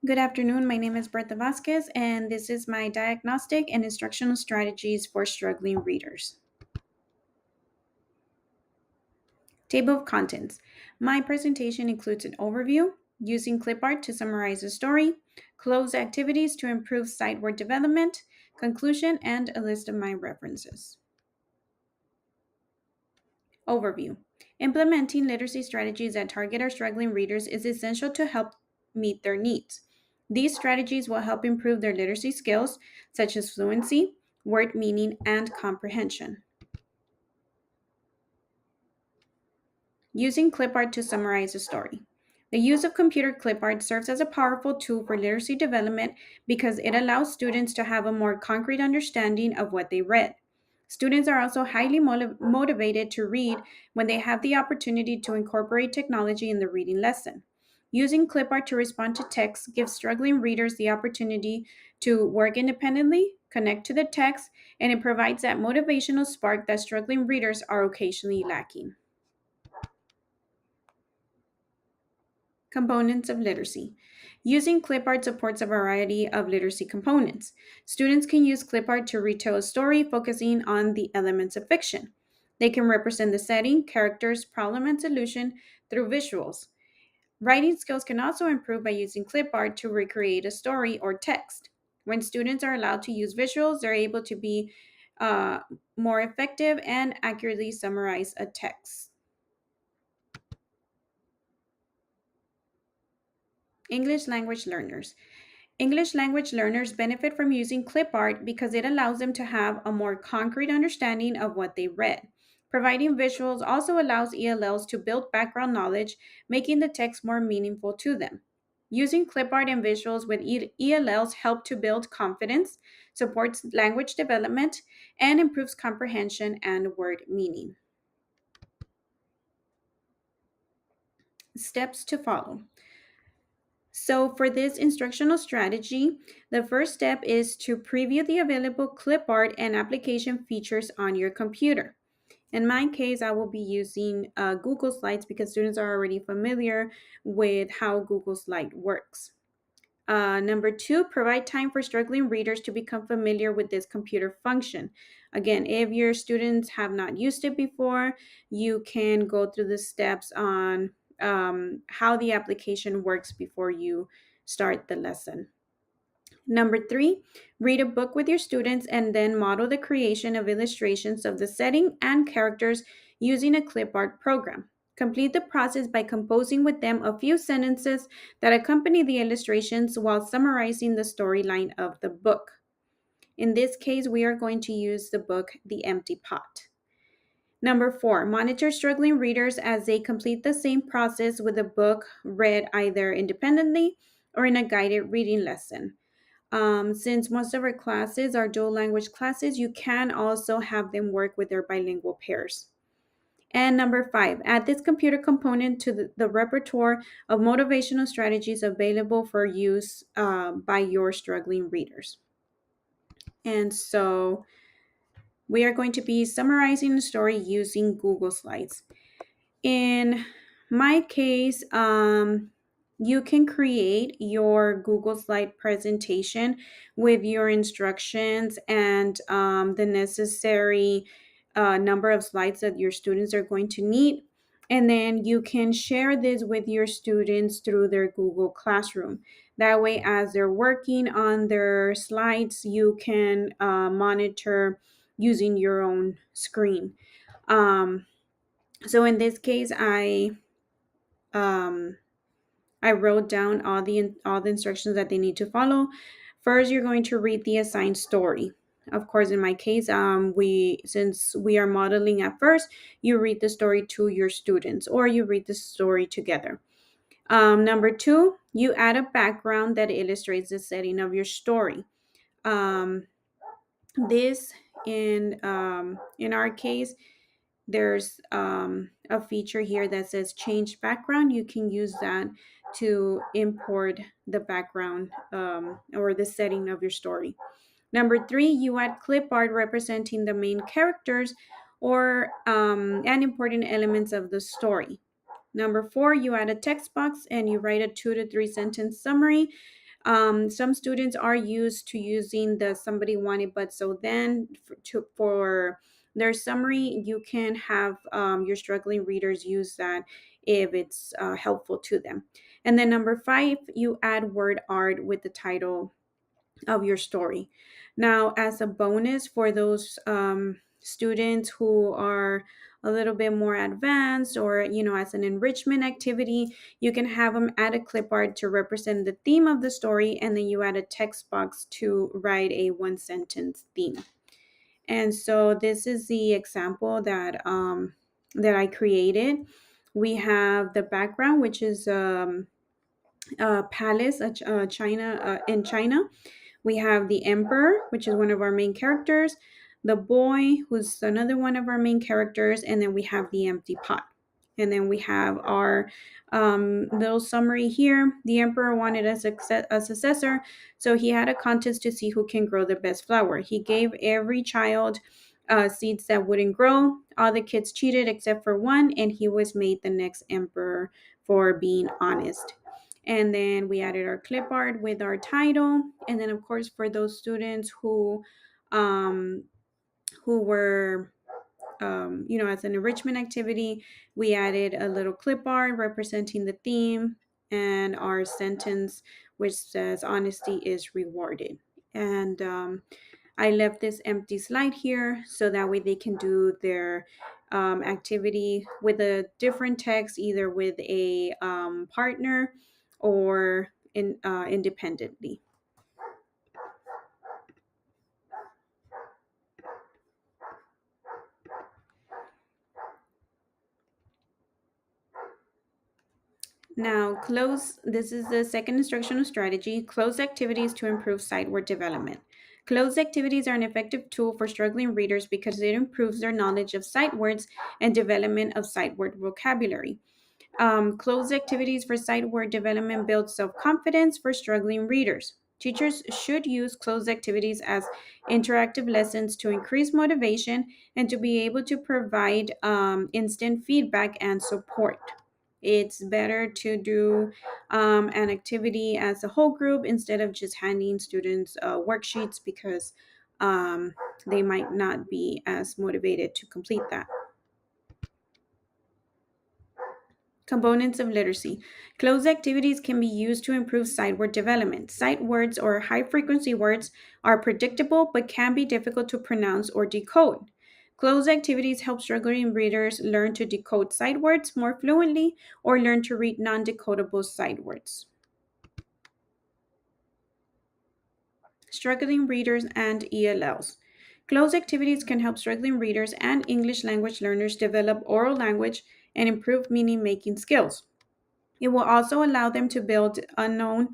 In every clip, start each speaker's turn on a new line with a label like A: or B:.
A: Good afternoon. My name is Bertha Vasquez, and this is my diagnostic and instructional strategies for struggling readers. Table of contents. My presentation includes an overview, using clip art to summarize the story, closed activities to improve sight word development, conclusion, and a list of my references. Overview. Implementing literacy strategies that target our struggling readers is essential to help meet their needs. These strategies will help improve their literacy skills, such as fluency, word meaning, and comprehension. Using clip art to summarize a story. The use of computer clip art serves as a powerful tool for literacy development because it allows students to have a more concrete understanding of what they read. Students are also highly motivated to read when they have the opportunity to incorporate technology in the reading lesson. Using clip art to respond to text gives struggling readers the opportunity to work independently, connect to the text, and it provides that motivational spark that struggling readers are occasionally lacking. Components of literacy. Using clipart supports a variety of literacy components. Students can use clipart to retell a story focusing on the elements of fiction. They can represent the setting, characters, problem, and solution through visuals. Writing skills can also improve by using clipart to recreate a story or text. When students are allowed to use visuals, they're able to be uh, more effective and accurately summarize a text. English language learners. English language learners benefit from using clip art because it allows them to have a more concrete understanding of what they read. Providing visuals also allows ELLs to build background knowledge, making the text more meaningful to them. Using clip art and visuals with ELLs help to build confidence, supports language development, and improves comprehension and word meaning. Steps to follow. So for this instructional strategy, the first step is to preview the available clip art and application features on your computer. In my case, I will be using Google Slides because students are already familiar with how Google Slide works. Number two, provide time for struggling readers to become familiar with this computer function. Again, if your students have not used it before, you can go through the steps on how the application works before you start the lesson. Number three, read a book with your students and then model the creation of illustrations of the setting and characters using a clip art program. Complete the process by composing with them a few sentences that accompany the illustrations while summarizing the storyline of the book. In this case, we are going to use the book The Empty Pot. Number four, monitor struggling readers as they complete the same process with a book read either independently or in a guided reading lesson. Since most of our classes are dual language classes, you can also have them work with their bilingual pairs. And number five, add this computer component to the repertoire of motivational strategies available for use by your struggling readers. And so we are going to be summarizing the story using Google Slides. In my case, you can create your Google Slide presentation with your instructions and the necessary number of slides that your students are going to need. And then you can share this with your students through their Google Classroom. That way, as they're working on their slides, you can monitor using your own screen. Um, so in this case, um, I wrote down all the instructions that they need to follow. First, you're going to read the assigned story. Of course, in my case, we since we are modeling at first, you read the story to your students or you read the story together. Number two, you add a background that illustrates the setting of your story. Um, this in our case, there's a feature here that says change background. You can use that to import the background or the setting of your story. Number three, you add clip art representing the main characters or and important elements of the story. Number four, you add a text box and you write a 2 to 3 sentence summary Some students are used to using the somebody wanted but so then for their summary, you can have your struggling readers use that if it's helpful to them. And then number 5, you add word art with the title of your story. Now, as a bonus for those students who are a little bit more advanced, or as an enrichment activity, you can have them add a clip art to represent the theme of the story, and then you add a text box to write a one sentence theme. And so this is the example that I created. We have the background, which is a palace, China in China. We have the emperor, which is one of our main characters, the boy, who's another one of our main characters, and then we have the empty pot. And then we have our little summary here. The emperor wanted a successor, so he had a contest to see who can grow the best flower. He gave every child seeds that wouldn't grow. All the kids cheated except for one, and he was made the next emperor for being honest. And then we added our clip art with our title. And then, of course, for those students um, who were as an enrichment activity, we added a little clip art representing the theme and our sentence, which says honesty is rewarded. And I left this empty slide here so that way they can do their activity with a different text, either with a partner or independently. Now, this is the second instructional strategy, closed activities to improve sight word development. Closed activities are an effective tool for struggling readers because it improves their knowledge of sight words and development of sight word vocabulary. Closed activities for sight word development build self confidence for struggling readers. Teachers should use closed activities as interactive lessons to increase motivation and to be able to provide instant feedback and support. It's better to do an activity as a whole group instead of just handing students worksheets because they might not be as motivated to complete that. Components of literacy. Closed activities can be used to improve sight word development. Sight words or high frequency words are predictable but can be difficult to pronounce or decode. Closed activities help struggling readers learn to decode sight words more fluently or learn to read non decodable sight words. Struggling readers and ELLs. Closed activities can help struggling readers and English language learners develop oral language and improve meaning making skills. It will also allow them to build unknown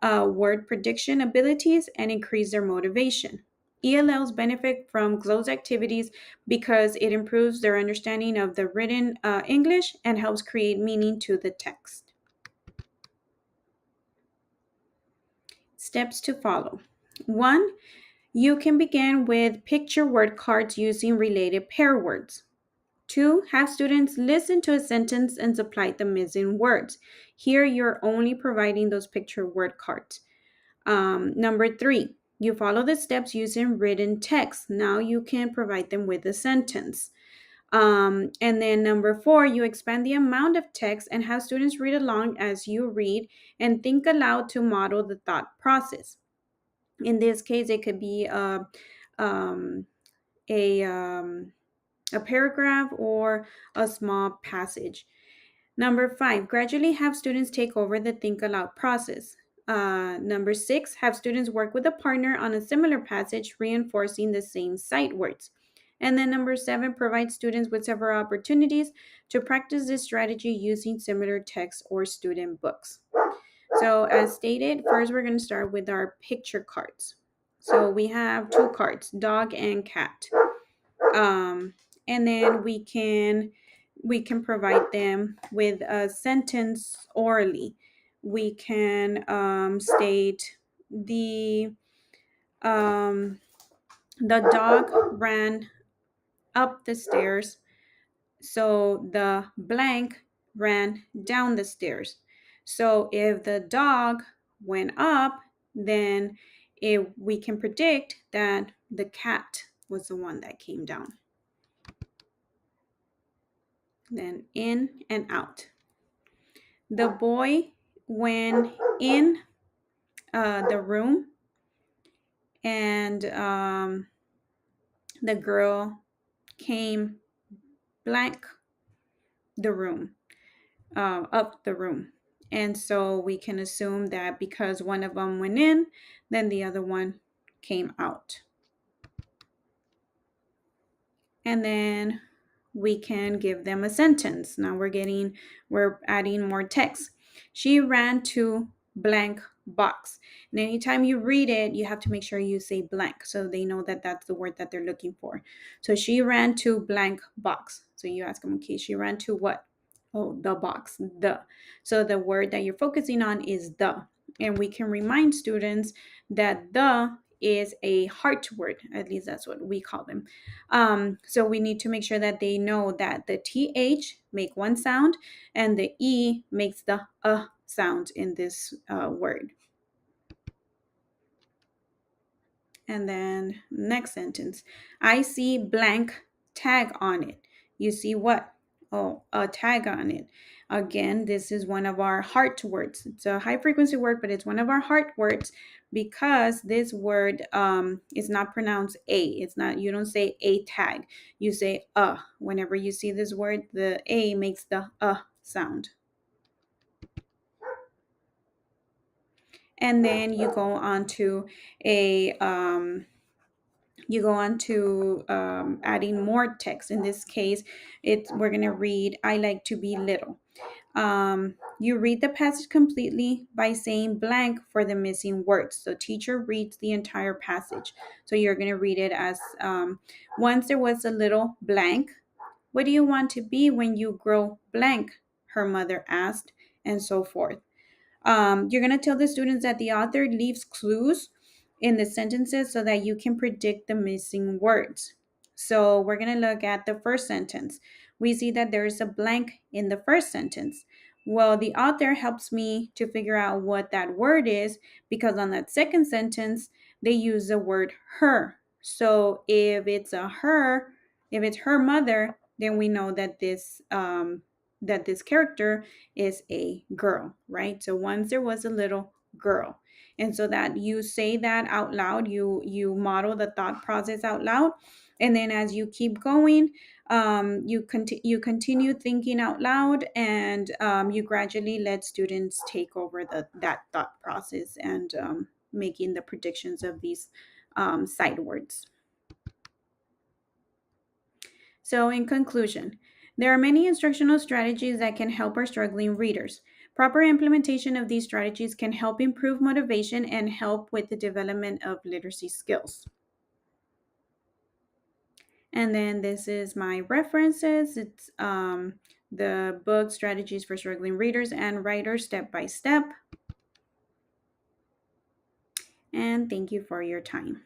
A: word prediction abilities and increase their motivation. ELLs benefit from closed activities because it improves their understanding of the written English and helps create meaning to the text. Steps to follow. 1. You can begin with picture word cards using related pair words. 2. Have students listen to a sentence and supply the missing words. Here, you're only providing those picture word cards. Number 3, you follow the steps using written text. Now you can provide them with a sentence. And then number 4, you expand the amount of text and have students read along as you read and think aloud to model the thought process. In this case, it could be um, a, um, a paragraph or a small passage. Number 5, gradually have students take over the think aloud process. Number 6, have students work with a partner on a similar passage, reinforcing the same sight words. And then number 7, provide students with several opportunities to practice this strategy using similar texts or student books. So as stated, first we're going to start with our picture cards. So we have two cards, dog and cat. Um, and then we can provide them with a sentence orally. We can state um, the dog ran up the stairs, so the blank ran down the stairs. So if the dog went up, then we can predict that the cat was the one that came down. Then in and out. The boy went in the room, and the girl came blank the room, up the room. And so we can assume that because one of them went in, then the other one came out. And then we can give them a sentence. Now we're adding more text. She ran to blank box. And anytime you read it, you have to make sure you say blank so they know that that's the word that they're looking for. So she ran to blank box. So you ask them, okay, she ran to what? Oh, the box, the. So the word that you're focusing on is the. And we can remind students that the is a heart word. At least that's what we call them. So we need to make sure that they know that the TH make one sound and the E makes the sound in this word. And then next sentence, I see blank tag on it. You see what? Oh, a tag on it. Again, this is one of our heart words. It's a high frequency word, but it's one of our heart words because this word is not pronounced a. It's not, you don't say a tag. You say whenever you see this word, the a makes the sound. And then you go on to a adding more text. In this case, we're going to read, I like to be little. You read the passage completely by saying blank for the missing words. So teacher reads the entire passage. So you're going to read it as once there was a little blank. What do you want to be when you grow blank? Her mother asked, and so forth. You're going to tell the students that the author leaves clues in the sentences so that you can predict the missing words. So we're going to look at the first sentence. We see that there is a blank in the first sentence. Well, the author helps me to figure out what that word is because on that second sentence, they use the word her. So if it's her mother, then we know that this character is a girl, right? So once there was a little girl. And so that you say that out loud, you model the thought process out loud. And then as you keep going, you continue thinking out loud, and you gradually let students take over that thought process and making the predictions of these side words. So, in conclusion, there are many instructional strategies that can help our struggling readers. Proper implementation of these strategies can help improve motivation and help with the development of literacy skills. And then this is my references. It's the book Strategies for Struggling Readers and Writers Step by Step. And thank you for your time.